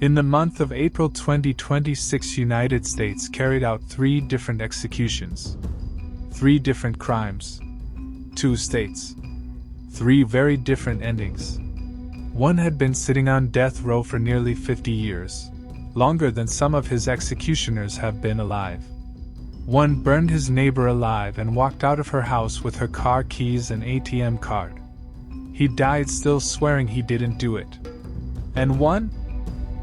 In the month of April 2026, United States carried out 3 different executions. 3 different crimes. 2 states. 3 very different endings. One had been sitting on death row for nearly 50 years, longer than some of his executioners have been alive. One burned his neighbor alive and walked out of her house with her car keys and ATM card. He died still swearing he didn't do it. And one?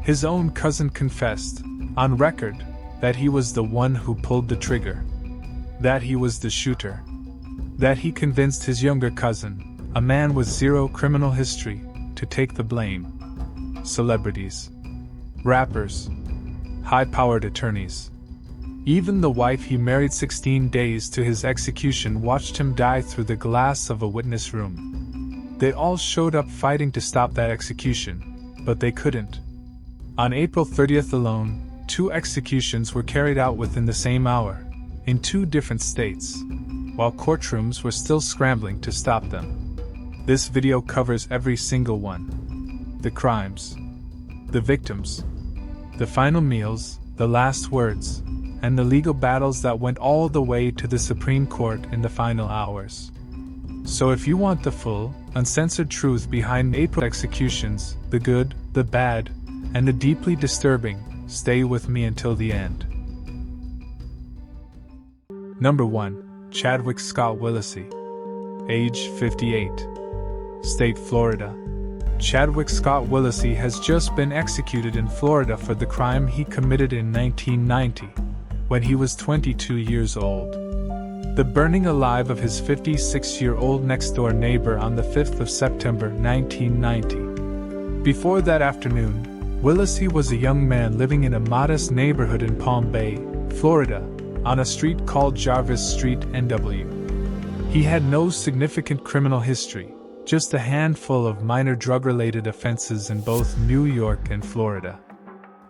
His own cousin confessed, on record, that he was the one who pulled the trigger. That he was the shooter. That he convinced his younger cousin, a man with 0 criminal history, to take the blame. Celebrities. Rappers. High-powered attorneys. Even the wife he married 16 days to his execution watched him die through the glass of a witness room. They all showed up fighting to stop that execution, but they couldn't. On April 30th alone, 2 executions were carried out within the same hour, in 2 different states, while courtrooms were still scrambling to stop them. This video covers every single one. The crimes, the victims, the final meals, the last words, and the legal battles that went all the way to the Supreme Court in the final hours. So if you want the full, uncensored truth behind April executions, the good, the bad, and the deeply disturbing, stay with me until the end. Number 1. Chadwick Scott Willacy. Age 58. State Florida. Chadwick Scott Willacy has just been executed in Florida for the crime he committed in 1990, when he was 22 years old. The burning alive of his 56-year-old next-door neighbor on the 5th of September 1990. Before that afternoon, Willacy was a young man living in a modest neighborhood in Palm Bay, Florida, on a street called Jarvis Street, NW. He had no significant criminal history, just a handful of minor drug-related offenses in both New York and Florida.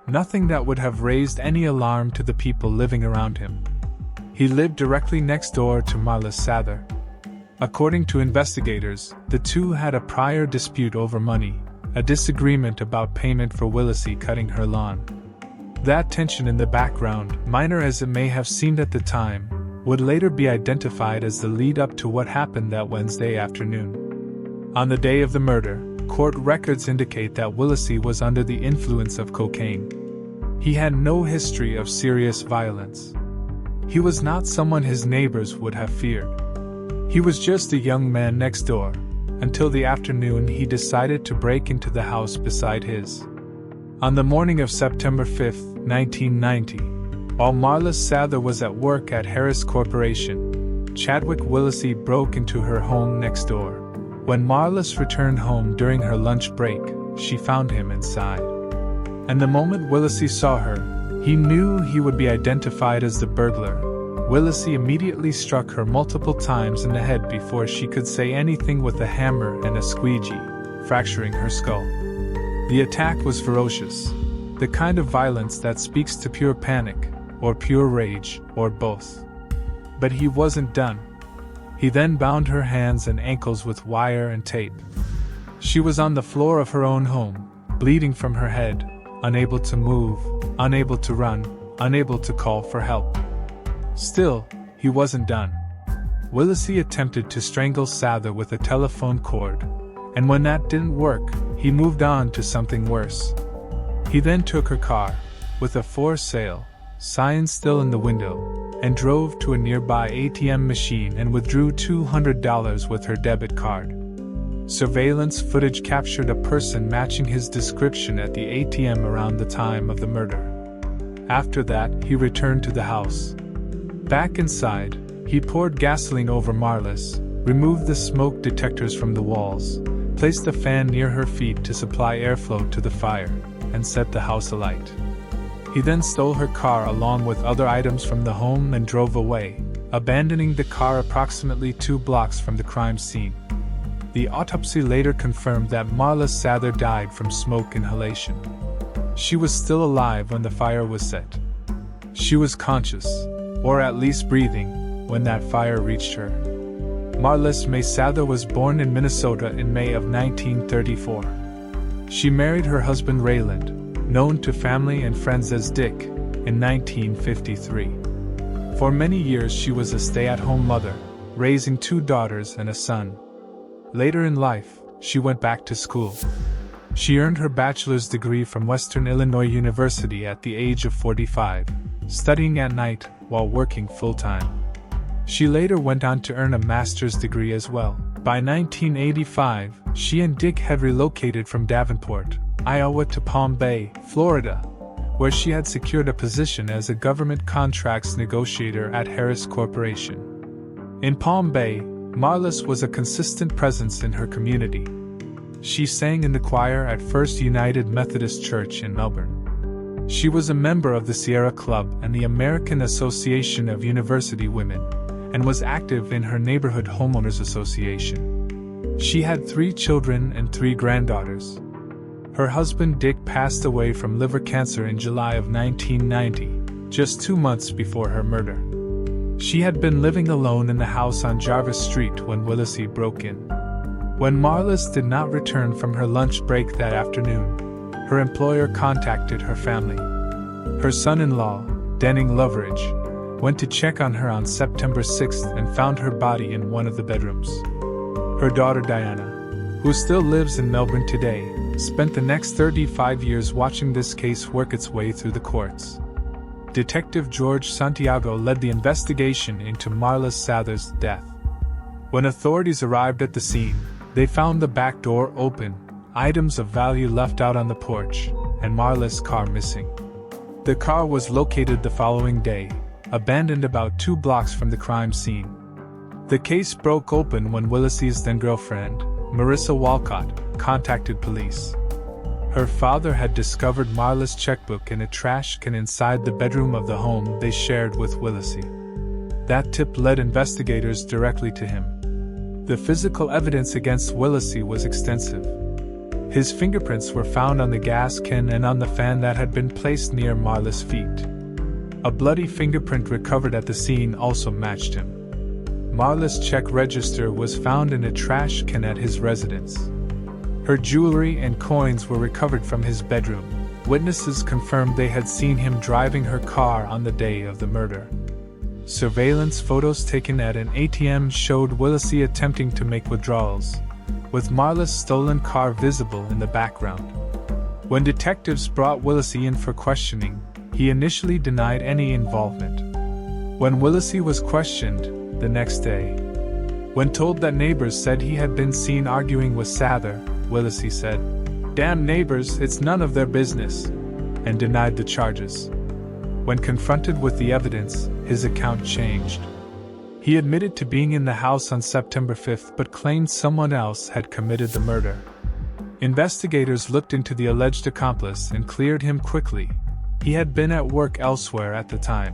Nothing that would have raised any alarm to the people living around him. He lived directly next door to Marla Sather. According to investigators, the two had a prior dispute over money, a disagreement about payment for Willacy cutting her lawn. That tension in the background, minor as it may have seemed at the time, would later be identified as the lead-up to what happened that Wednesday afternoon. On the day of the murder, court records indicate that Willacy was under the influence of cocaine. He had no history of serious violence. He was not someone his neighbors would have feared. He was just a young man next door, until the afternoon he decided to break into the house beside his. On the morning of September 5, 1990, while Marla Sather was at work at Harris Corporation, Chadwick Willacy broke into her home next door. When Marla returned home during her lunch break, she found him inside. And the moment Willacy saw her, he knew he would be identified as the burglar. Willacy immediately struck her multiple times in the head before she could say anything with a hammer and a squeegee, fracturing her skull. The attack was ferocious, the kind of violence that speaks to pure panic, or pure rage, or both. But he wasn't done. He then bound her hands and ankles with wire and tape. She was on the floor of her own home, bleeding from her head, unable to move, unable to run, unable to call for help. Still, he wasn't done. Willacy attempted to strangle Sather with a telephone cord, and when that didn't work, he moved on to something worse. He then took her car, with a for sale sign still in the window, and drove to a nearby ATM machine and withdrew $200 with her debit card. Surveillance footage captured a person matching his description at the ATM around the time of the murder. After that, he returned to the house. Back inside, he poured gasoline over Marla's, removed the smoke detectors from the walls, placed a fan near her feet to supply airflow to the fire, and set the house alight. He then stole her car along with other items from the home and drove away, abandoning the car approximately 2 blocks from the crime scene. The autopsy later confirmed that Marla Sather died from smoke inhalation. She was still alive when the fire was set. She was conscious, or at least breathing, when that fire reached her. Marla Sather was born in Minnesota in May of 1934. She married her husband Rayland, known to family and friends as Dick, in 1953. For many years she was a stay-at-home mother, raising 2 daughters and a son. Later in life, she went back to school. She earned her bachelor's degree from Western Illinois University at the age of 45, studying at night while working full-time. She later went on to earn a master's degree as well. By 1985, she and Dick had relocated from Davenport, Iowa to Palm Bay, Florida, where she had secured a position as a government contracts negotiator at Harris Corporation. In Palm Bay, Marlis was a consistent presence in her community. She sang in the choir at First United Methodist Church in Melbourne. She was a member of the Sierra Club and the American Association of University Women, and was active in her neighborhood homeowners association. She had 3 children and 3 granddaughters. Her husband Dick passed away from liver cancer in July of 1990, just 2 months before her murder. She had been living alone in the house on Jarvis Street when Willacy broke in. When Marlis did not return from her lunch break that afternoon, her employer contacted her family. Her son-in-law, Denning Loveridge, went to check on her on September 6th and found her body in one of the bedrooms. Her daughter Diana, who still lives in Melbourne today, spent the next 35 years watching this case work its way through the courts. Detective George Santiago led the investigation into Marlis Sather's death. When authorities arrived at the scene, they found the back door open, items of value left out on the porch, and Marlis' car missing. The car was located the following day, abandoned about 2 blocks from the crime scene. The case broke open when Willacy's then-girlfriend, Marissa Walcott, contacted police. Her father had discovered Marlis' checkbook in a trash can inside the bedroom of the home they shared with Willacy. That tip led investigators directly to him. The physical evidence against Willacy was extensive. His fingerprints were found on the gas can and on the fan that had been placed near Marlis' feet. A bloody fingerprint recovered at the scene also matched him. Marlis' check register was found in a trash can at his residence. Her jewelry and coins were recovered from his bedroom. Witnesses confirmed they had seen him driving her car on the day of the murder. Surveillance photos taken at an ATM showed Willacy attempting to make withdrawals, with Marlis' stolen car visible in the background. When detectives brought Willacy in for questioning, he initially denied any involvement. When Willacy was questioned, the next day, when told that neighbors said he had been seen arguing with Sather, Willacy said, "Damn neighbors, it's none of their business," and denied the charges. When confronted with the evidence, his account changed. He admitted to being in the house on September 5th but claimed someone else had committed the murder. Investigators looked into the alleged accomplice and cleared him quickly. He had been at work elsewhere at the time.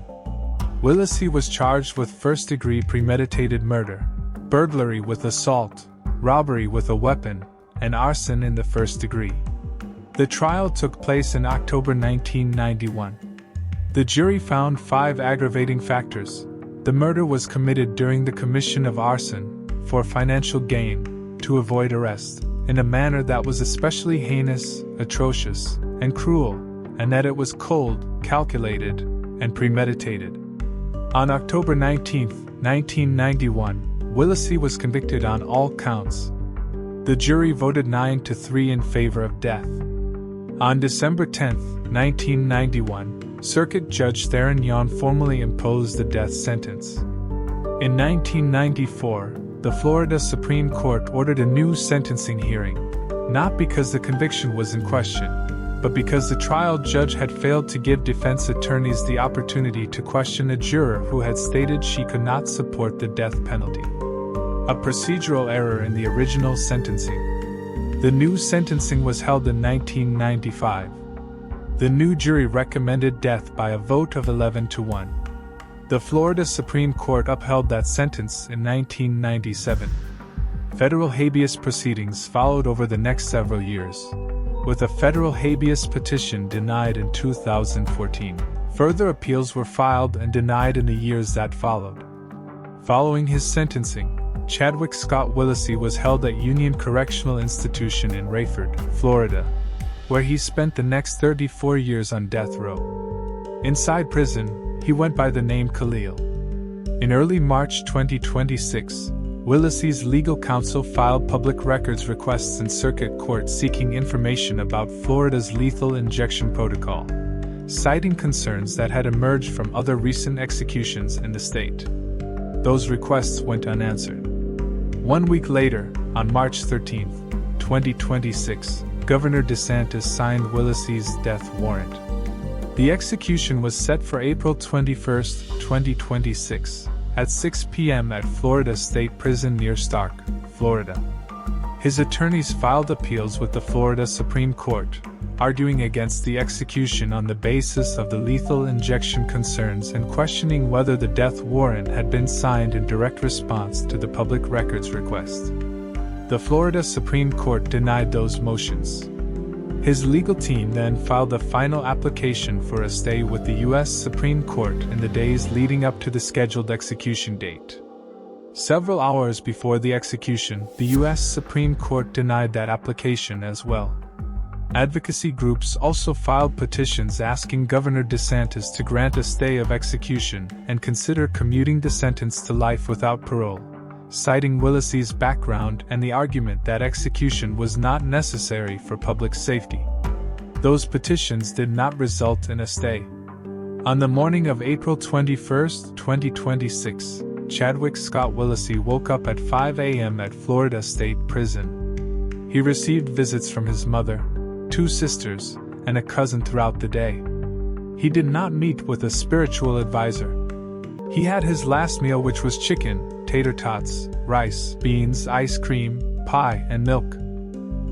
Willacy was charged with first-degree premeditated murder, burglary with assault, robbery with a weapon, and arson in the first degree. The trial took place in October 1991. The jury found 5 aggravating factors. The murder was committed during the commission of arson, for financial gain, to avoid arrest, in a manner that was especially heinous, atrocious, and cruel, and that it was cold, calculated, and premeditated. On October 19, 1991, Willacy was convicted on all counts. The jury voted 9-3 in favor of death. On December 10, 1991, Circuit Judge Theron Yon formally imposed the death sentence. In 1994, the Florida Supreme Court ordered a new sentencing hearing, not because the conviction was in question, but because the trial judge had failed to give defense attorneys the opportunity to question a juror who had stated she could not support the death penalty. A procedural error in the original sentencing. The new sentencing was held in 1995. The new jury recommended death by a vote of 11-1. The Florida Supreme Court upheld that sentence in 1997. Federal habeas proceedings followed over the next several years, with a federal habeas petition denied in 2014. Further appeals were filed and denied in the years that followed. Following his sentencing, Chadwick Scott Willacy was held at Union Correctional Institution in Rayford, Florida. where he spent the next 34 years on death row. Inside prison, he went by the name Khalil. In early March 2026, Willisey's legal counsel filed public records requests in circuit court seeking information about Florida's lethal injection protocol, citing concerns that had emerged from other recent executions in the state. Those requests went unanswered. 1 week later, on March 13, 2026, Governor DeSantis signed Willisey's death warrant. The execution was set for April 21, 2026, at 6 p.m. at Florida State Prison near Stark, Florida. His attorneys filed appeals with the Florida Supreme Court, arguing against the execution on the basis of the lethal injection concerns and questioning whether the death warrant had been signed in direct response to the public records request. The Florida Supreme Court denied those motions. His legal team then filed a final application for a stay with the U.S. Supreme Court in the days leading up to the scheduled execution date. Several hours before the execution, the U.S. Supreme Court denied that application as well. Advocacy groups also filed petitions asking Governor DeSantis to grant a stay of execution and consider commuting the sentence to life without parole, citing Willisey's background and the argument that execution was not necessary for public safety. Those petitions did not result in a stay. On the morning of April 21, 2026, Chadwick Scott Willisey woke up at 5 a.m. at Florida State Prison. He received visits from his mother, 2 sisters, and a cousin throughout the day. He did not meet with a spiritual advisor. He had his last meal, which was chicken, tater tots, rice, beans, ice cream, pie, and milk.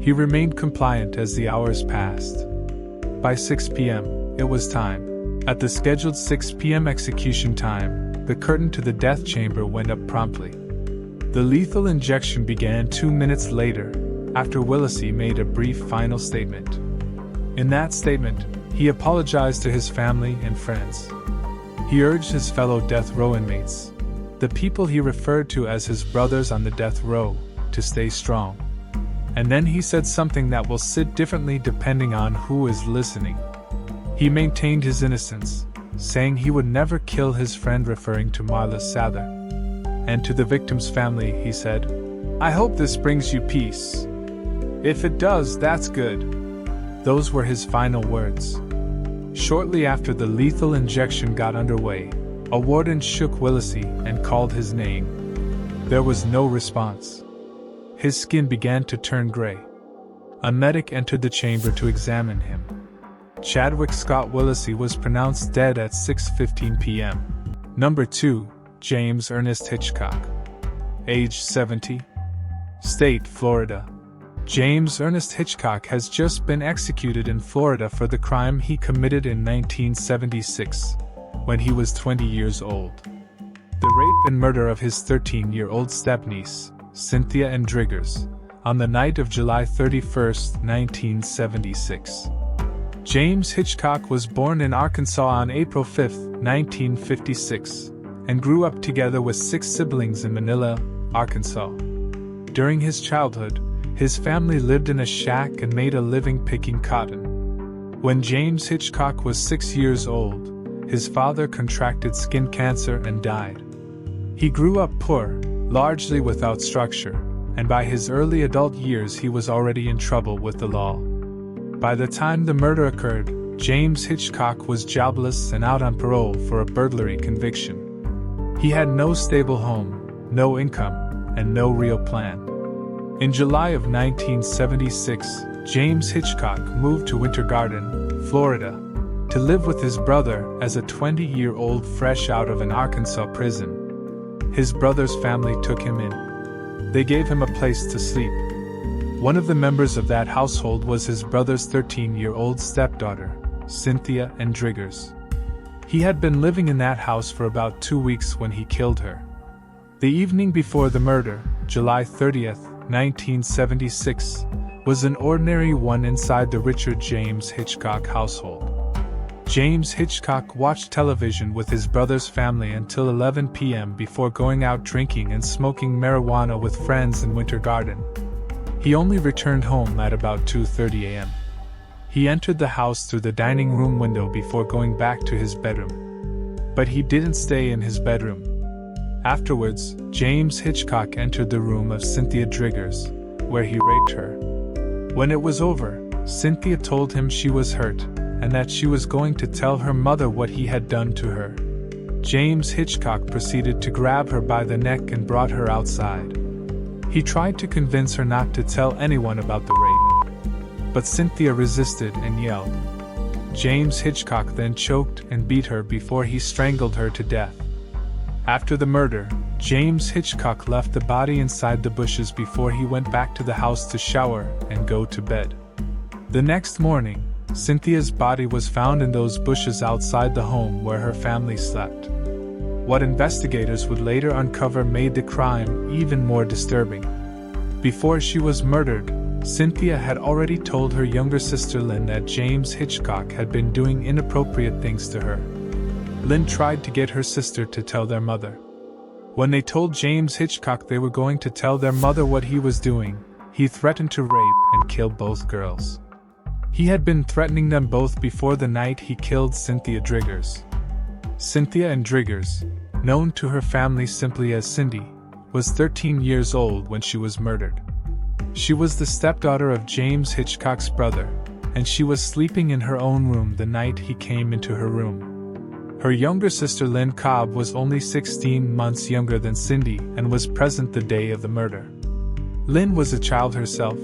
He remained compliant as the hours passed. By 6 p.m., it was time. At the scheduled 6 p.m. execution time, the curtain to the death chamber went up promptly. The lethal injection began 2 minutes later, after Willisey made a brief final statement. In that statement, he apologized to his family and friends. He urged his fellow death row inmates, the people he referred to as his brothers on the death row, to stay strong. And then he said something that will sit differently depending on who is listening. He maintained his innocence, saying he would never kill his friend, referring to Marla Sather. And to the victim's family, he said, "I hope this brings you peace. If it does, that's good." Those were his final words. Shortly after the lethal injection got underway, a warden shook Willisey and called his name. There was no response. His skin began to turn gray. A medic entered the chamber to examine him. Chadwick Scott Willisey was pronounced dead at 6:15 p.m. Number 2, James Ernest Hitchcock. Age 70. State, Florida. James Ernest Hitchcock has just been executed in Florida for the crime he committed in 1976, when he was 20 years old. The rape and murder of his 13-year-old stepniece, Cynthia Endriggers, on the night of July 31, 1976. James Hitchcock was born in Arkansas on April 5, 1956, and grew up together with 6 siblings in Manila, Arkansas. During his childhood, his family lived in a shack and made a living picking cotton. When James Hitchcock was 6 years old, his father contracted skin cancer and died. He grew up poor, largely without structure, and by his early adult years he was already in trouble with the law. By the time the murder occurred, James Hitchcock was jobless and out on parole for a burglary conviction. He had no stable home, no income, and no real plan. In July of 1976, James Hitchcock moved to Winter Garden, Florida, to live with his brother as a 20-year-old fresh out of an Arkansas prison. His brother's family took him in. They gave him a place to sleep. One of the members of that household was his brother's 13-year-old stepdaughter, Cynthia Endriggers. He had been living in that house for about 2 weeks when he killed her. The evening before the murder, July 30th, 1976, was an ordinary one inside the Richard James Hitchcock household. James Hitchcock watched television with his brother's family until 11 p.m. before going out drinking and smoking marijuana with friends in Winter Garden. He only returned home at about 2:30 a.m. He entered the house through the dining room window before going back to his bedroom. But he didn't stay in his bedroom. Afterwards, James Hitchcock entered the room of Cynthia Driggers, where he raped her. When it was over, Cynthia told him she was hurt, and that she was going to tell her mother what he had done to her. James Hitchcock proceeded to grab her by the neck and brought her outside. He tried to convince her not to tell anyone about the rape, but Cynthia resisted and yelled. James Hitchcock then choked and beat her before he strangled her to death. After the murder, James Hitchcock left the body inside the bushes before he went back to the house to shower and go to bed. The next morning, Cynthia's body was found in those bushes outside the home where her family slept. What investigators would later uncover made the crime even more disturbing. Before she was murdered, Cynthia had already told her younger sister Lynn that James Hitchcock had been doing inappropriate things to her. Lynn tried to get her sister to tell their mother. When they told James Hitchcock they were going to tell their mother what he was doing, he threatened to rape and kill both girls. He had been threatening them both before the night he killed Cynthia Driggers. Cynthia and Driggers, known to her family simply as Cindy, was 13 years old when she was murdered. She was the stepdaughter of James Hitchcock's brother, and she was sleeping in her own room the night he came into her room. Her younger sister Lynn Cobb was only 16 months younger than Cindy and was present the day of the murder. Lynn was a child herself,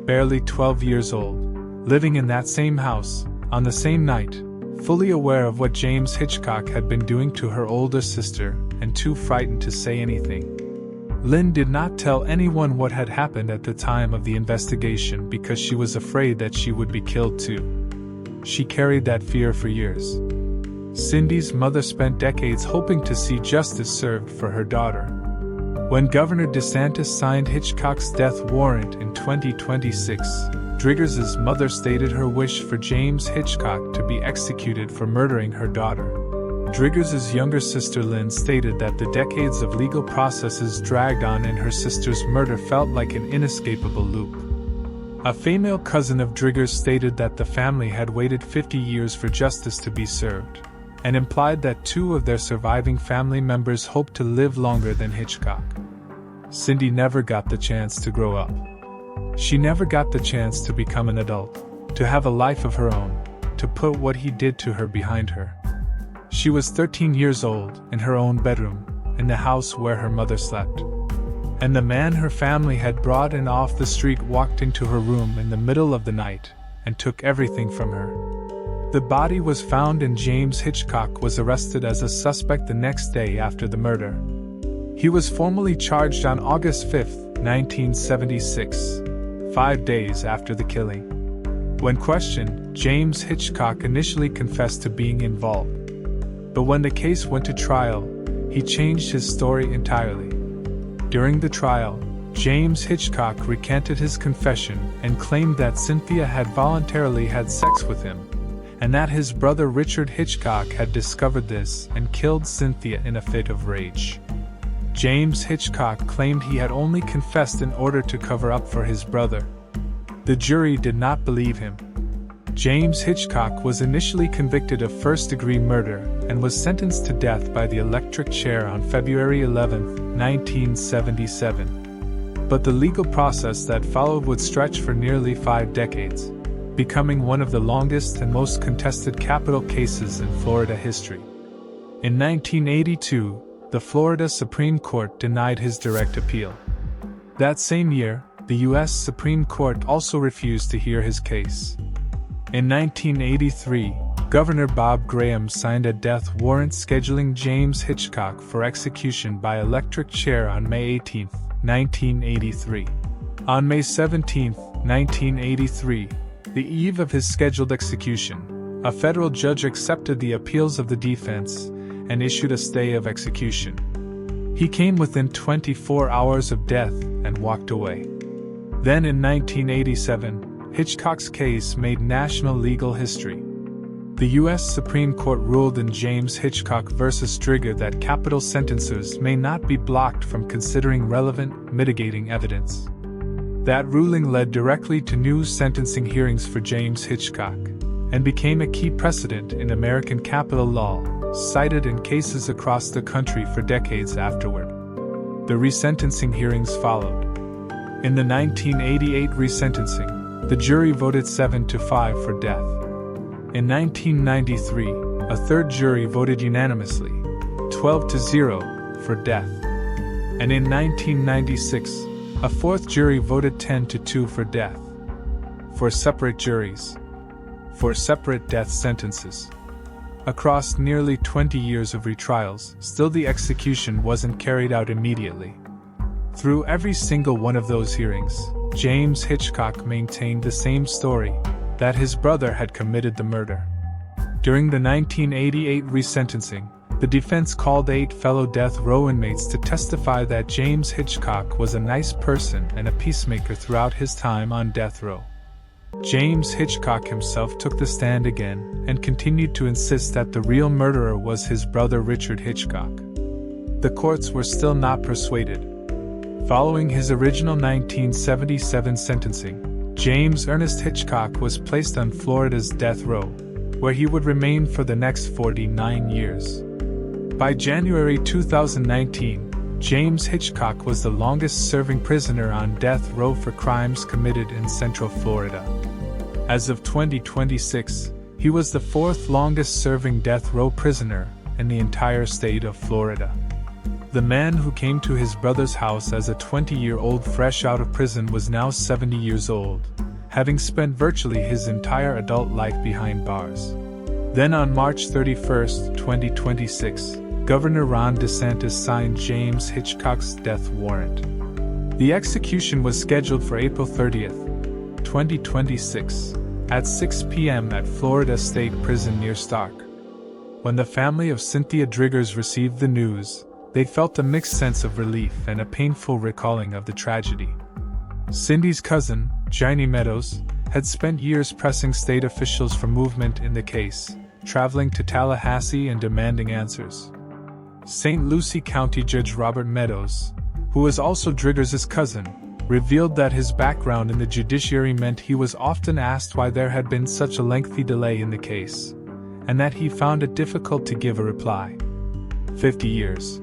barely 12 years old, living in that same house, on the same night, fully aware of what James Hitchcock had been doing to her older sister and too frightened to say anything. Lynn did not tell anyone what had happened at the time of the investigation because she was afraid that she would be killed too. She carried that fear for years. Cindy's mother spent decades hoping to see justice served for her daughter. When Governor DeSantis signed Hitchcock's death warrant in 2026, Driggers' mother stated her wish for James Hitchcock to be executed for murdering her daughter. Driggers' younger sister Lynn stated that the decades of legal processes dragged on and her sister's murder felt like an inescapable loop. A female cousin of Driggers stated that the family had waited 50 years for justice to be served, and implied that two of their surviving family members hoped to live longer than Hitchcock. Cindy never got the chance to grow up. She never got the chance to become an adult, to have a life of her own, to put what he did to her behind her. She was 13 years old, in her own bedroom, in the house where her mother slept. And the man her family had brought in off the street walked into her room in the middle of the night, and took everything from her. The body was found and James Hitchcock was arrested as a suspect the next day after the murder. He was formally charged on August 5, 1976, 5 days after the killing. When questioned, James Hitchcock initially confessed to being involved. But when the case went to trial, he changed his story entirely. During the trial, James Hitchcock recanted his confession and claimed that Cynthia had voluntarily had sex with him, and that his brother Richard Hitchcock had discovered this and killed Cynthia in a fit of rage. James Hitchcock claimed he had only confessed in order to cover up for his brother. The jury did not believe him. James Hitchcock was initially convicted of first-degree murder and was sentenced to death by the electric chair on February 11, 1977. But the legal process that followed would stretch for nearly 5 decades, becoming one of the longest and most contested capital cases in Florida history. In 1982, the Florida Supreme Court denied his direct appeal. That same year, the U.S. Supreme Court also refused to hear his case. In 1983, Governor Bob Graham signed a death warrant scheduling James Hitchcock for execution by electric chair on May 18, 1983. On May 17, 1983, the eve of his scheduled execution, a federal judge accepted the appeals of the defense and issued a stay of execution. He came within 24 hours of death and walked away. Then in 1987, Hitchcock's case made national legal history. The U.S. Supreme Court ruled in James Hitchcock v. Drigger that capital sentencers may not be blocked from considering relevant, mitigating evidence. That ruling led directly to new sentencing hearings for James Hitchcock, and became a key precedent in American capital law, cited in cases across the country for decades afterward. The resentencing hearings followed. In the 1988 resentencing, the jury voted 7-5 for death. In 1993, a third jury voted unanimously, 12-0, for death. And in 1996, a fourth jury voted 10-2 for death. For separate juries. For separate death sentences. Across nearly 20 years of retrials, still the execution wasn't carried out immediately. Through every single one of those hearings, James Hitchcock maintained the same story, that his brother had committed the murder. During the 1988 resentencing, the defense called 8 fellow death row inmates to testify that James Hitchcock was a nice person and a peacemaker throughout his time on death row. James Hitchcock himself took the stand again and continued to insist that the real murderer was his brother Richard Hitchcock. The courts were still not persuaded. Following his original 1977 sentencing, James Ernest Hitchcock was placed on Florida's death row, where he would remain for the next 49 years. By January 2019, James Hitchcock was the longest-serving prisoner on death row for crimes committed in Central Florida. As of 2026, he was the fourth longest-serving death row prisoner in the entire state of Florida. The man who came to his brother's house as a 20-year-old fresh out of prison was now 70 years old, having spent virtually his entire adult life behind bars. Then on March 31, 2026, Governor Ron DeSantis signed James Hitchcock's death warrant. The execution was scheduled for April 30, 2026, at 6 p.m. at Florida State Prison near Stark. When the family of Cynthia Driggers received the news, they felt a mixed sense of relief and a painful recalling of the tragedy. Cindy's cousin, Janie Meadows, had spent years pressing state officials for movement in the case, traveling to Tallahassee and demanding answers. St. Lucie County Judge Robert Meadows, who was also Driggers' cousin, revealed that his background in the judiciary meant he was often asked why there had been such a lengthy delay in the case, and that he found it difficult to give a reply. 50 years.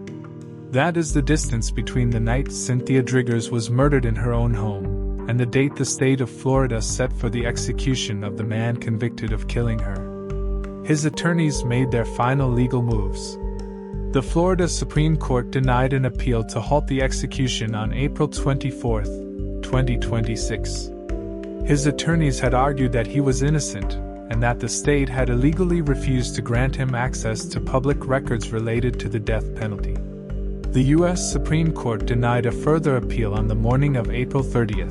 That is the distance between the night Cynthia Driggers was murdered in her own home, and the date the state of Florida set for the execution of the man convicted of killing her. His attorneys made their final legal moves. The Florida Supreme Court denied an appeal to halt the execution on April 24, 2026. His attorneys had argued that he was innocent, and that the state had illegally refused to grant him access to public records related to the death penalty. The U.S. Supreme Court denied a further appeal on the morning of April 30,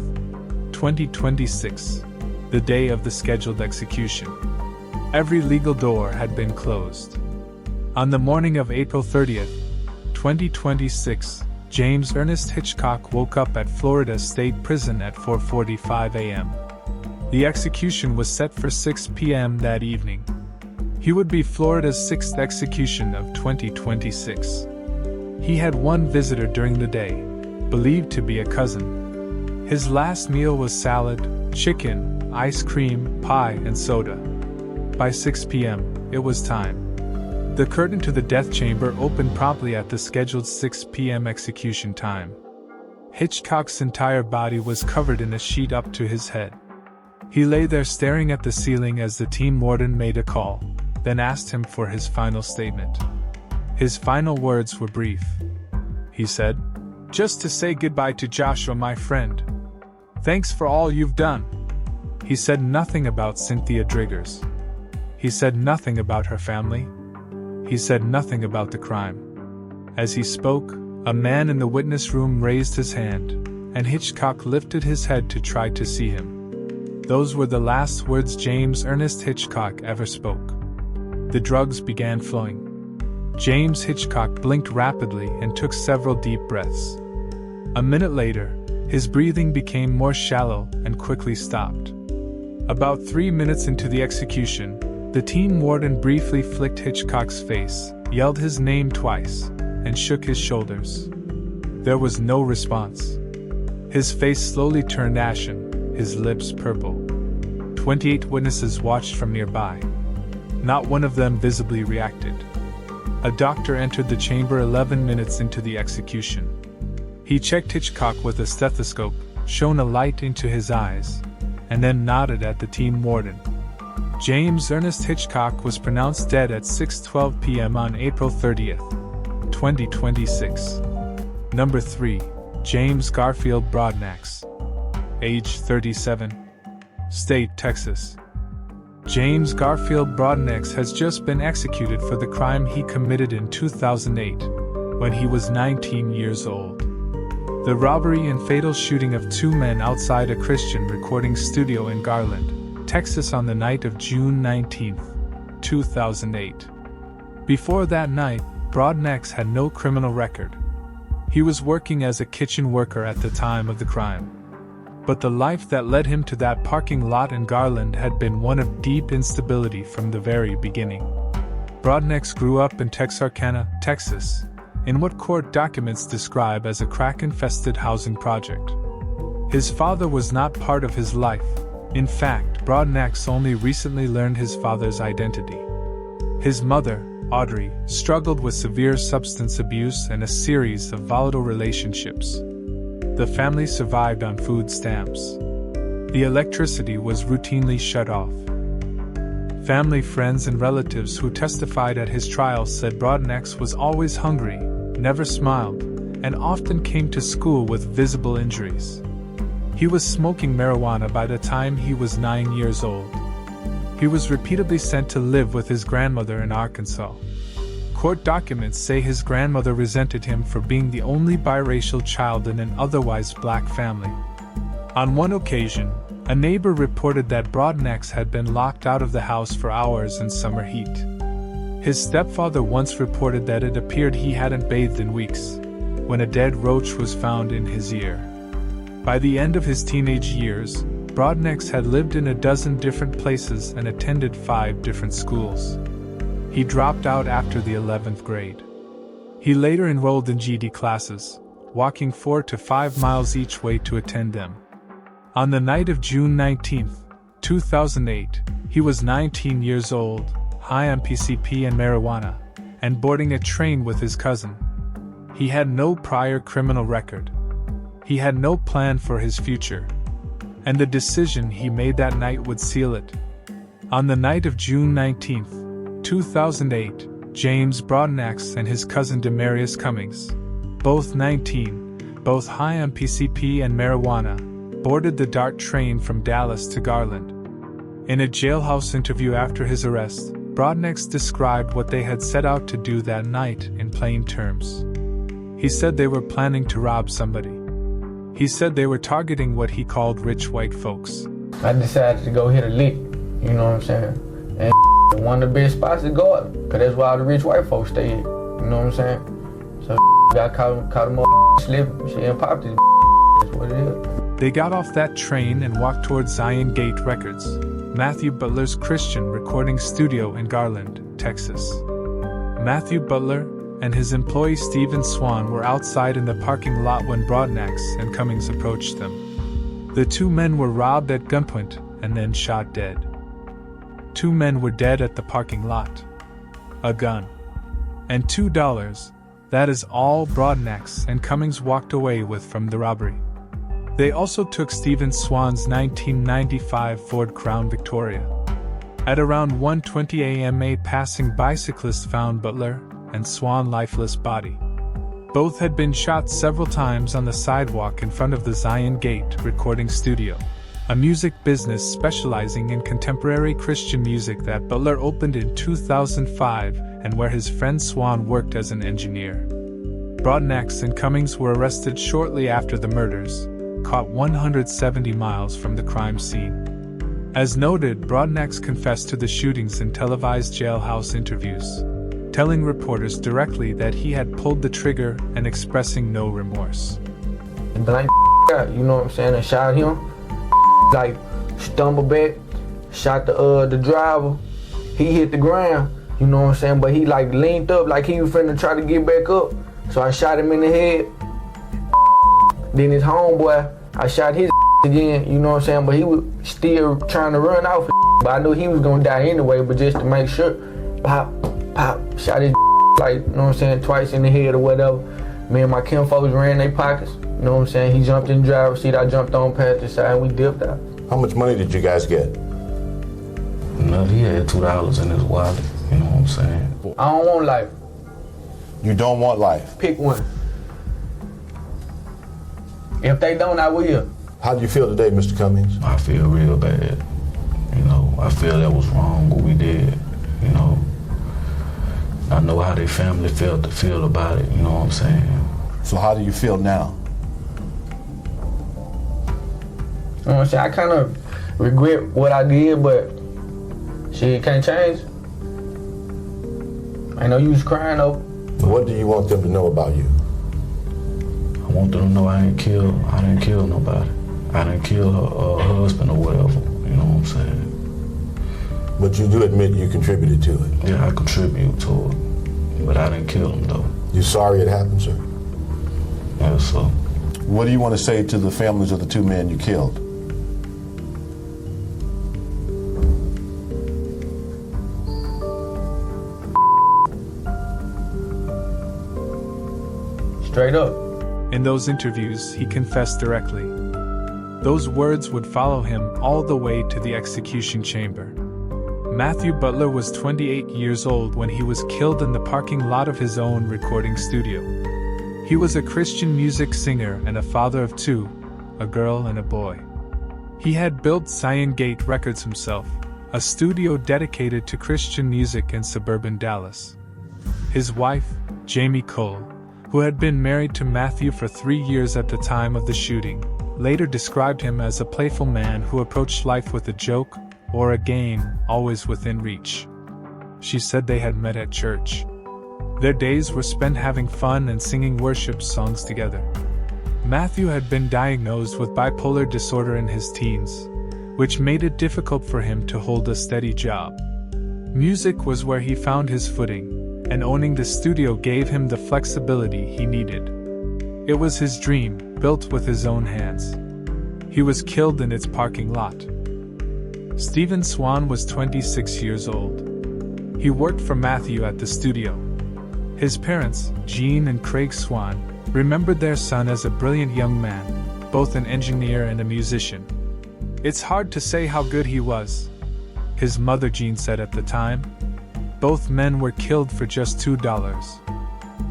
2026, the day of the scheduled execution. Every legal door had been closed. On the morning of April 30, 2026, James Ernest Hitchcock woke up at Florida State Prison at 4:45 a.m. The execution was set for 6 p.m. that evening. He would be Florida's 6th execution of 2026. He had one visitor during the day, believed to be a cousin. His last meal was salad, chicken, ice cream, pie, and soda. By 6 p.m., it was time. The curtain to the death chamber opened promptly at the scheduled 6 p.m. execution time. Hitchcock's entire body was covered in a sheet up to his head. He lay there staring at the ceiling as the team warden made a call, then asked him for his final statement. His final words were brief. He said, "Just to say goodbye to Joshua, my friend. Thanks for all you've done." He said nothing about Cynthia Driggers. He said nothing about her family. He said nothing about the crime. As he spoke, a man in the witness room raised his hand, and Hitchcock lifted his head to try to see him. Those were the last words James Ernest Hitchcock ever spoke. The drugs began flowing. James Hitchcock blinked rapidly and took several deep breaths. A minute later, his breathing became more shallow and quickly stopped. About 3 minutes into the execution, the team warden briefly flicked Hitchcock's face, yelled his name twice, and shook his shoulders. There was no response. His face slowly turned ashen, his lips purple. 28 witnesses watched from nearby. Not one of them visibly reacted. A doctor entered the chamber 11 minutes into the execution. He checked Hitchcock with a stethoscope, shone a light into his eyes, and then nodded at the team warden. James Ernest Hitchcock was pronounced dead at 6:12 p.m. on April 30th, 2026. Number 3. James Garfield Broadnax. Age 37. State, Texas. James Garfield Broadnax has just been executed for the crime he committed in 2008, when he was 19 years old. The robbery and fatal shooting of two men outside a Christian recording studio in Garland, Texas on the night of June 19, 2008. Before that night, Broadnax had no criminal record. He was working as a kitchen worker at the time of the crime. But the life that led him to that parking lot in Garland had been one of deep instability from the very beginning. Broadnax grew up in Texarkana, Texas, in what court documents describe as a crack-infested housing project. His father was not part of his life. In fact, Broadnax only recently learned his father's identity. His mother, Audrey, struggled with severe substance abuse and a series of volatile relationships. The family survived on food stamps. The electricity was routinely shut off. Family, friends, and relatives who testified at his trial said Broadnax was always hungry, never smiled, and often came to school with visible injuries. He was smoking marijuana by the time he was 9 years old. He was repeatedly sent to live with his grandmother in Arkansas. Court documents say his grandmother resented him for being the only biracial child in an otherwise black family. On one occasion, a neighbor reported that Broadnax had been locked out of the house for hours in summer heat. His stepfather once reported that it appeared he hadn't bathed in weeks, when a dead roach was found in his ear. By the end of his teenage years, Broadnax had lived in a dozen different places and attended 5 different schools. He dropped out after the 11th grade. He later enrolled in GED classes, walking 4 to 5 miles each way to attend them. On the night of June 19, 2008, he was 19 years old, high on PCP and marijuana, and boarding a train with his cousin. He had no prior criminal record. He had no plan for his future. And the decision he made that night would seal it. On the night of June 19, 2008, James Broadnax and his cousin Demarius Cummings, both 19, both high on PCP and marijuana, boarded the DART train from Dallas to Garland. In a jailhouse interview after his arrest, Broadnax described what they had set out to do that night in plain terms. He said they were planning to rob somebody. He said they were targeting what he called rich white folks. I decided to go hit a lick, you know what I'm saying? And one of the best spots to go up, because that's where all the rich white folks stay at, you know what I'm saying? So got caught him slipping, she ain't popped it, that's what it is. They got off that train and walked towards Zion Gate Records, Matthew Butler's Christian recording studio in Garland, Texas. Matthew Butler and his employee Stephen Swan were outside in the parking lot when Broadnax and Cummings approached them. The 2 men were robbed at gunpoint and then shot dead. 2 men were dead at the parking lot. A gun. And $2. That is all Broadnax and Cummings walked away with from the robbery. They also took Stephen Swan's 1995 Ford Crown Victoria. At around 1:20 a.m. a passing bicyclist found Butler and Swan lifeless body. Both had been shot several times on the sidewalk in front of the Zion Gate recording studio, a music business specializing in contemporary Christian music that Butler opened in 2005 and where his friend Swan worked as an engineer. Broadnax and Cummings were arrested shortly after the murders, caught 170 miles from the crime scene. As noted, Broadnax confessed to the shootings in televised jailhouse interviews, telling reporters directly that he had pulled the trigger and expressing no remorse. Blank you know what I'm saying, and shot him. Like, stumbled back, shot the driver. He hit the ground, you know what I'm saying, but he like leaned up like he was finna try to get back up. So I shot him in the head. Then his homeboy I shot his again, you know what I'm saying? But he was still trying to run off, but I knew he was gonna die anyway, but just to make sure, pop, shot his like, you know what I'm saying, twice in the head or whatever. Me and my kinfolks ran their pockets, you know what I'm saying? He jumped in the driver's seat, I jumped on past the side, and we dipped out. How much money did you guys get? No, he had $2 in his wallet, you know what I'm saying? I don't want life. You don't want life. Pick one. If they don't, I will. How do you feel today, Mr. Cummings? I feel real bad. You know, I feel that was wrong what we did, you know. I know how their family feel about it, you know what I'm saying? So how do you feel now? You know what I'm saying? I kind of regret what I did, but shit can't change. I know you was crying though. What do you want them to know about you? I want them to know I didn't kill nobody. I didn't kill her husband or whatever, you know what I'm saying? But you do admit you contributed to it. Yeah, I contribute to it, but I didn't kill him though. You sorry it happened, sir? Yeah, so. What do you want to say to the families of the two men you killed? Straight up. In those interviews, he confessed directly. Those words would follow him all the way to the execution chamber. Matthew Butler was 28 years old when he was killed in the parking lot of his own recording studio. He was a Christian music singer and a father of two, a girl and a boy. He had built Zion Gate Records himself, a studio dedicated to Christian music in suburban Dallas. His wife, Jamie Cole, who had been married to Matthew for 3 years at the time of the shooting, later described him as a playful man who approached life with a joke or a game, always within reach. She said they had met at church. Their days were spent having fun and singing worship songs together. Matthew had been diagnosed with bipolar disorder in his teens, which made it difficult for him to hold a steady job. Music was where he found his footing, and owning the studio gave him the flexibility he needed. It was his dream, built with his own hands. He was killed in its parking lot. Stephen Swan was 26 years old. He worked for Matthew at the studio. His parents, Jean and Craig Swan, remembered their son as a brilliant young man, both an engineer and a musician. It's hard to say how good he was, his mother Jean said at the time. Both men were killed for just $2.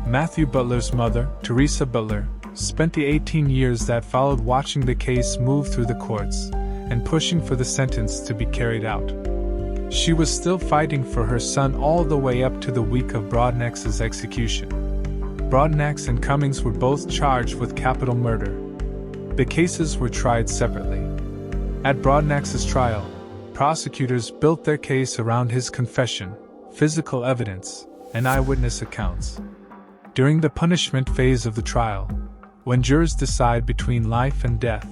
Matthew Butler's mother, Teresa Butler, spent the 18 years that followed watching the case move through the courts and pushing for the sentence to be carried out. She was still fighting for her son all the way up to the week of Broadnax's execution. Broadnax and Cummings were both charged with capital murder. The cases were tried separately. At Broadnax's trial, prosecutors built their case around his confession, physical evidence, and eyewitness accounts. During the punishment phase of the trial, when jurors decide between life and death,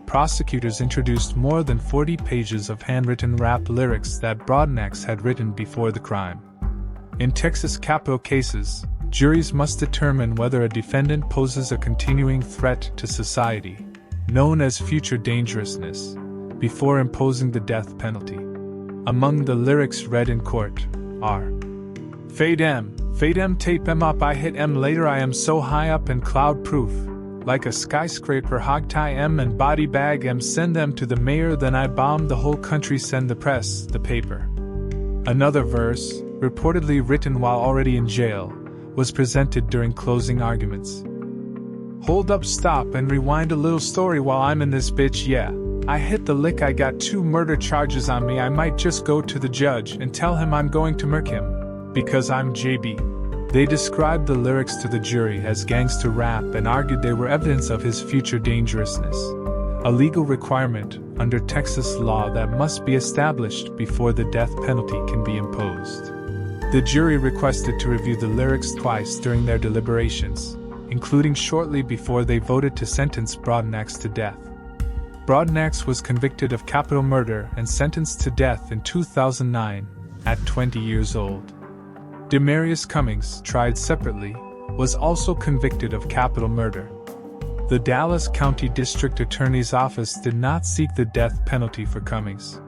prosecutors introduced more than 40 pages of handwritten rap lyrics that Broadnax had written before the crime. In Texas capital cases, juries must determine whether a defendant poses a continuing threat to society, known as future dangerousness, before imposing the death penalty. Among the lyrics read in court are: Fade M, tape M up, I hit M later, I am so high up and cloud proof. Like a skyscraper, hog tie M and body bag M, send them to the mayor, then I bomb the whole country, send the press, the paper. Another verse, reportedly written while already in jail, was presented during closing arguments. Hold up, stop and rewind a little story while I'm in this bitch, yeah. I hit the lick, I got 2 murder charges on me, I might just go to the judge and tell him I'm going to murk him, because I'm JB. They described the lyrics to the jury as gangster rap and argued they were evidence of his future dangerousness, a legal requirement under Texas law that must be established before the death penalty can be imposed. The jury requested to review the lyrics twice during their deliberations, including shortly before they voted to sentence Broadnax to death. Broadnax was convicted of capital murder and sentenced to death in 2009 at 20 years old. Demarius Cummings, tried separately, was also convicted of capital murder. The Dallas County District Attorney's Office did not seek the death penalty for Cummings.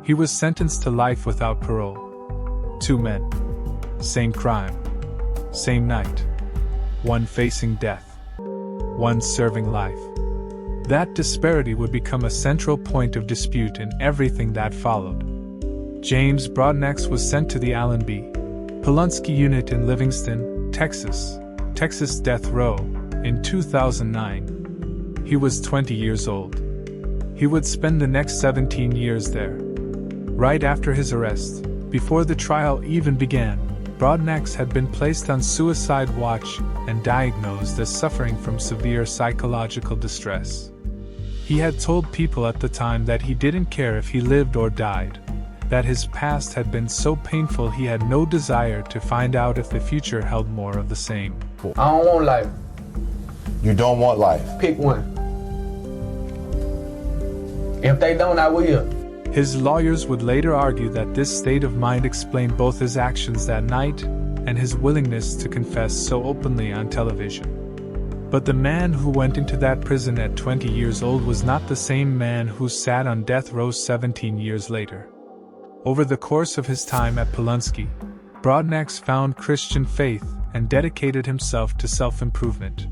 He was sentenced to life without parole. 2 men. Same crime. Same night. One facing death. One serving life. That disparity would become a central point of dispute in everything that followed. James Broadnax was sent to the Allen B. Polunsky Unit in Livingston, Texas death row, in 2009. He was 20 years old. He would spend the next 17 years there. Right after his arrest, before the trial even began, Broadnax had been placed on suicide watch and diagnosed as suffering from severe psychological distress. He had told people at the time that he didn't care if he lived or died, that his past had been so painful he had no desire to find out if the future held more of the same. I don't want life. You don't want life. Pick one. If they don't, I will. His lawyers would later argue that this state of mind explained both his actions that night and his willingness to confess so openly on television. But the man who went into that prison at 20 years old was not the same man who sat on death row 17 years later. Over the course of his time at Polunsky, Broadnax found Christian faith and dedicated himself to self-improvement.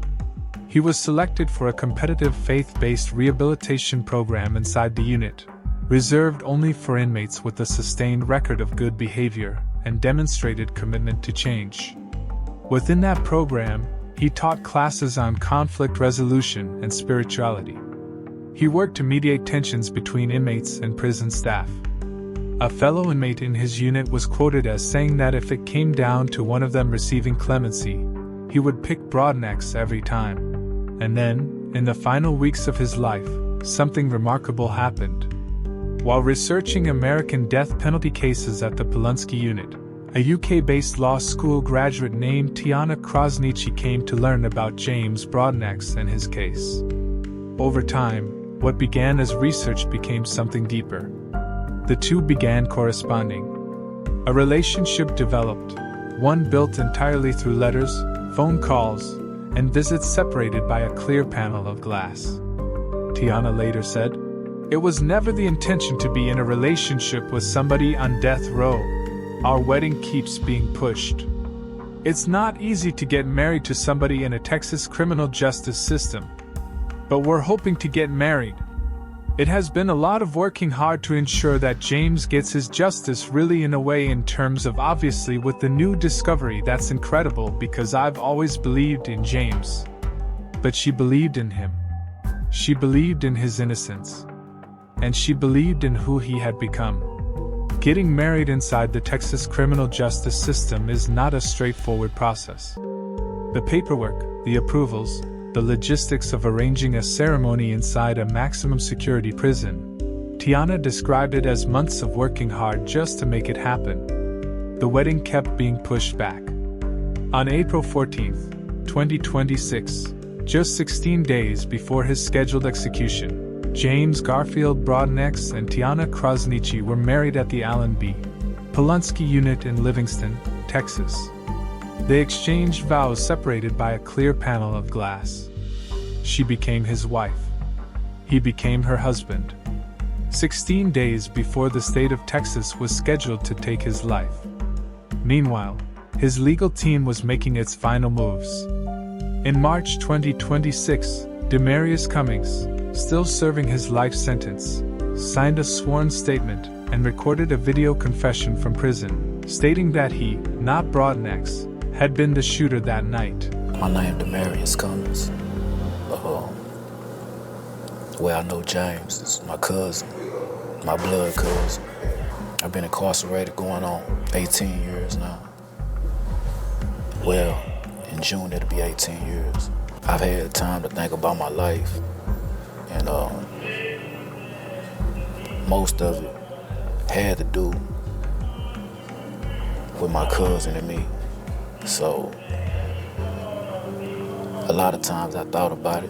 He was selected for a competitive faith-based rehabilitation program inside the unit, reserved only for inmates with a sustained record of good behavior and demonstrated commitment to change. Within that program, he taught classes on conflict resolution and spirituality. He worked to mediate tensions between inmates and prison staff. A fellow inmate in his unit was quoted as saying that if it came down to one of them receiving clemency, he would pick Broadnax every time. And then, in the final weeks of his life, something remarkable happened. While researching American death penalty cases at the Polunsky unit, a UK-based law school graduate named Tiana Krasniqi came to learn about James Broadnax and his case. Over time, what began as research became something deeper. The two began corresponding. A relationship developed, one built entirely through letters, phone calls, and visits separated by a clear panel of glass. Tiana later said, "It was never the intention to be in a relationship with somebody on death row. Our wedding keeps being pushed. It's not easy to get married to somebody in a Texas criminal justice system. But we're hoping to get married. It has been a lot of working hard to ensure that James gets his justice really in a way in terms of obviously with the new discovery that's incredible because I've always believed in James. But she believed in him. She believed in his innocence. And she believed in who he had become." Getting married inside the Texas criminal justice system is not a straightforward process. The paperwork, the approvals, the logistics of arranging a ceremony inside a maximum security prison. Tiana described it as months of working hard just to make it happen. The wedding kept being pushed back. On April 14, 2026, just 16 days before his scheduled execution, James Garfield Broadnax and Tiana Krasniqi were married at the Allen B. Polunsky unit in Livingston, Texas. They exchanged vows separated by a clear panel of glass. She became his wife. He became her husband. 16 days before the state of Texas was scheduled to take his life. Meanwhile, his legal team was making its final moves. In March 2026, Demarius Cummings, still serving his life sentence, signed a sworn statement and recorded a video confession from prison, stating that he, not Broadnax, had been the shooter that night. My name Demarius Cummings. Well, I know James is my cousin, my blood cousin. I've been incarcerated going on 18 years now. Well, in June it'll be 18 years. I've had time to think about my life, and most of it had to do with my cousin and me. So, a lot of times I thought about it,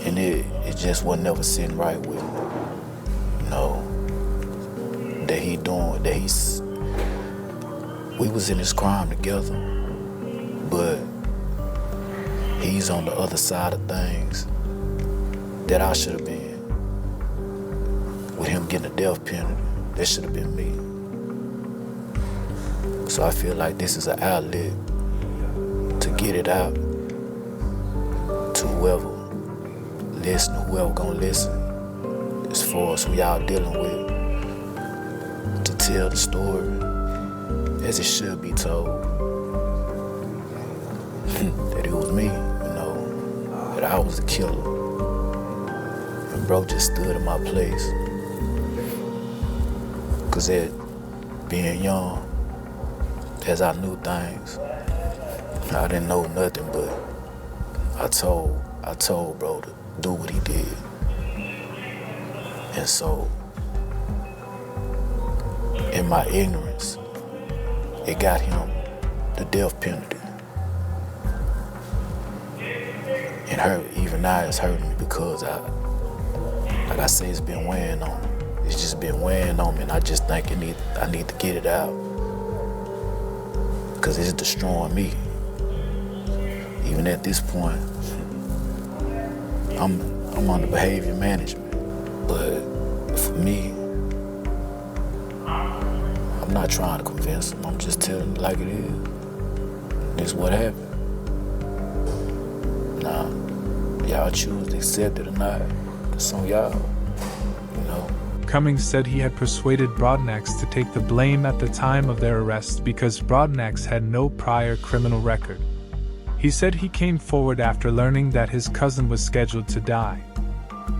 and it just wasn't never sitting right with me. You know, we was in this crime together, but he's on the other side of things that I should have been. With him getting a death penalty, that should have been me. So I feel like this is an outlet to get it out to whoever gonna listen, as far as who y'all dealing with, to tell the story as it should be told. That it was me, that I was the killer. And bro just stood in my place. Cause at being young, as I knew things, I didn't know nothing, but I told bro to do what he did. And so, in my ignorance, it got him the death penalty. And even now it's hurting me because like I say, it's been weighing on me. It's just been weighing on me, and I just think I need to get it out. Because it's destroying me. Even at this point, I'm under behavior management. But for me, I'm not trying to convince them. I'm just telling it like it is. This is what happened. Now, y'all choose to accept it or not. It's on y'all, Cummings said he had persuaded Broadnax to take the blame at the time of their arrest because Broadnax had no prior criminal record. He said he came forward after learning that his cousin was scheduled to die.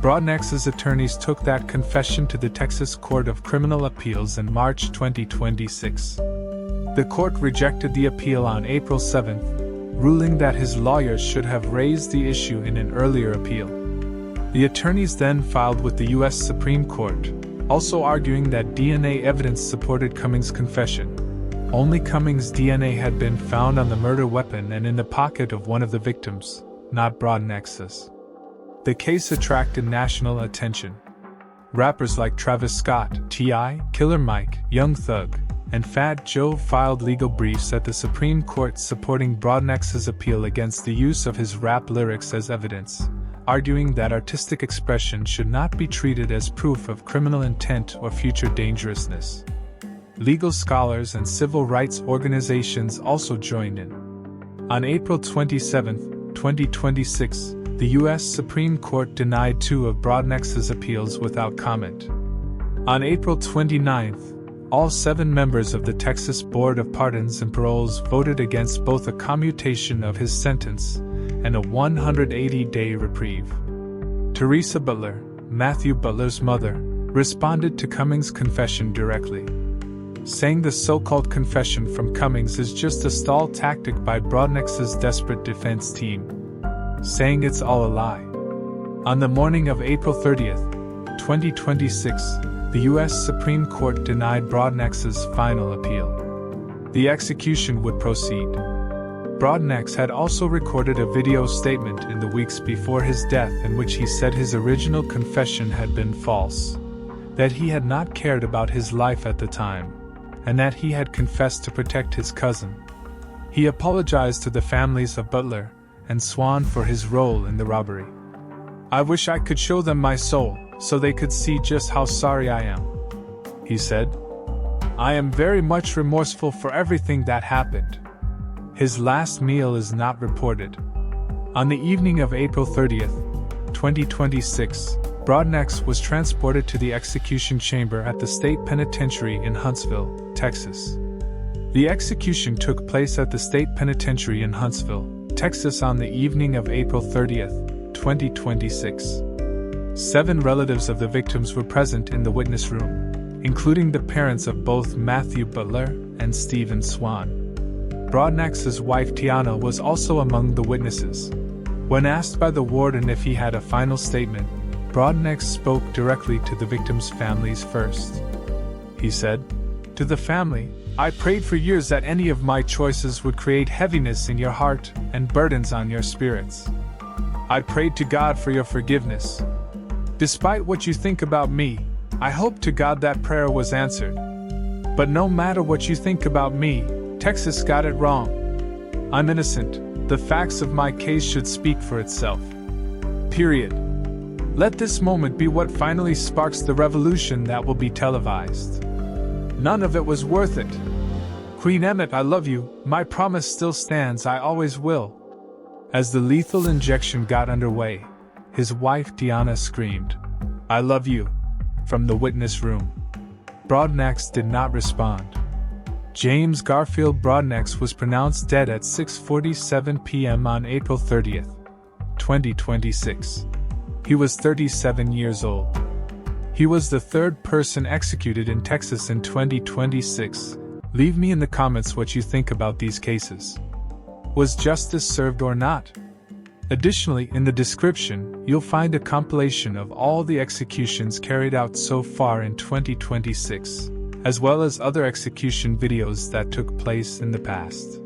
Broadnax's attorneys took that confession to the Texas Court of Criminal Appeals in March 2026. The court rejected the appeal on April 7th, ruling that his lawyers should have raised the issue in an earlier appeal. The attorneys then filed with the U.S. Supreme Court, also arguing that DNA evidence supported Cummings' confession. Only Cummings' DNA had been found on the murder weapon and in the pocket of one of the victims, not Broadnax's. The case attracted national attention. Rappers like Travis Scott, T.I., Killer Mike, Young Thug, and Fat Joe filed legal briefs at the Supreme Court supporting Broadnax's appeal against the use of his rap lyrics as evidence, arguing that artistic expression should not be treated as proof of criminal intent or future dangerousness. Legal scholars and civil rights organizations also joined in. On April 27, 2026, the U.S. Supreme Court denied 2 of Broadnax's appeals without comment. On April 29th, all 7 members of the Texas Board of Pardons and Paroles voted against both a commutation of his sentence and a 180-day reprieve. Teresa Butler, Matthew Butler's mother, responded to Cummings' confession directly, saying the so-called confession from Cummings is just a stall tactic by Broadnax's desperate defense team, saying it's all a lie. On the morning of April 30th, 2026, the U.S. Supreme Court denied Broadnax's final appeal. The execution would proceed. Broadnax had also recorded a video statement in the weeks before his death in which he said his original confession had been false, that he had not cared about his life at the time, and that he had confessed to protect his cousin. He apologized to the families of Butler and Swan for his role in the robbery. "I wish I could show them my soul, so they could see just how sorry I am," he said. "I am very much remorseful for everything that happened." His last meal is not reported. On the evening of April 30th, 2026, Broadnax was transported to the execution chamber at the state penitentiary in Huntsville, Texas. The execution took place at the state penitentiary in Huntsville, Texas on the evening of April 30th, 2026. 7 relatives of the victims were present in the witness room, including the parents of both Matthew Butler and Stephen Swan. Broadnax's wife Tiana was also among the witnesses. When asked by the warden if he had a final statement, Broadnax spoke directly to the victims' families first. He said, "To the family, I prayed for years that any of my choices would create heaviness in your heart and burdens on your spirits. I prayed to God for your forgiveness. Despite what you think about me, I hope to God that prayer was answered. But no matter what you think about me, Texas got it wrong. I'm innocent. The facts of my case should speak for itself. Period. Let this moment be what finally sparks the revolution that will be televised. None of it was worth it. Queen Emmett, I love you. My promise still stands, I always will. As the lethal injection got underway, his wife Deanna screamed, "I love you," from the witness room. Broadnax did not respond. James Garfield Broadnax was pronounced dead at 6:47 p.m. on April 30th, 2026. He was 37 years old. He was the third person executed in Texas in 2026. Leave me in the comments what you think about these cases. Was justice served or not? Additionally, in the description, you'll find a compilation of all the executions carried out so far in 2026, as well as other execution videos that took place in the past.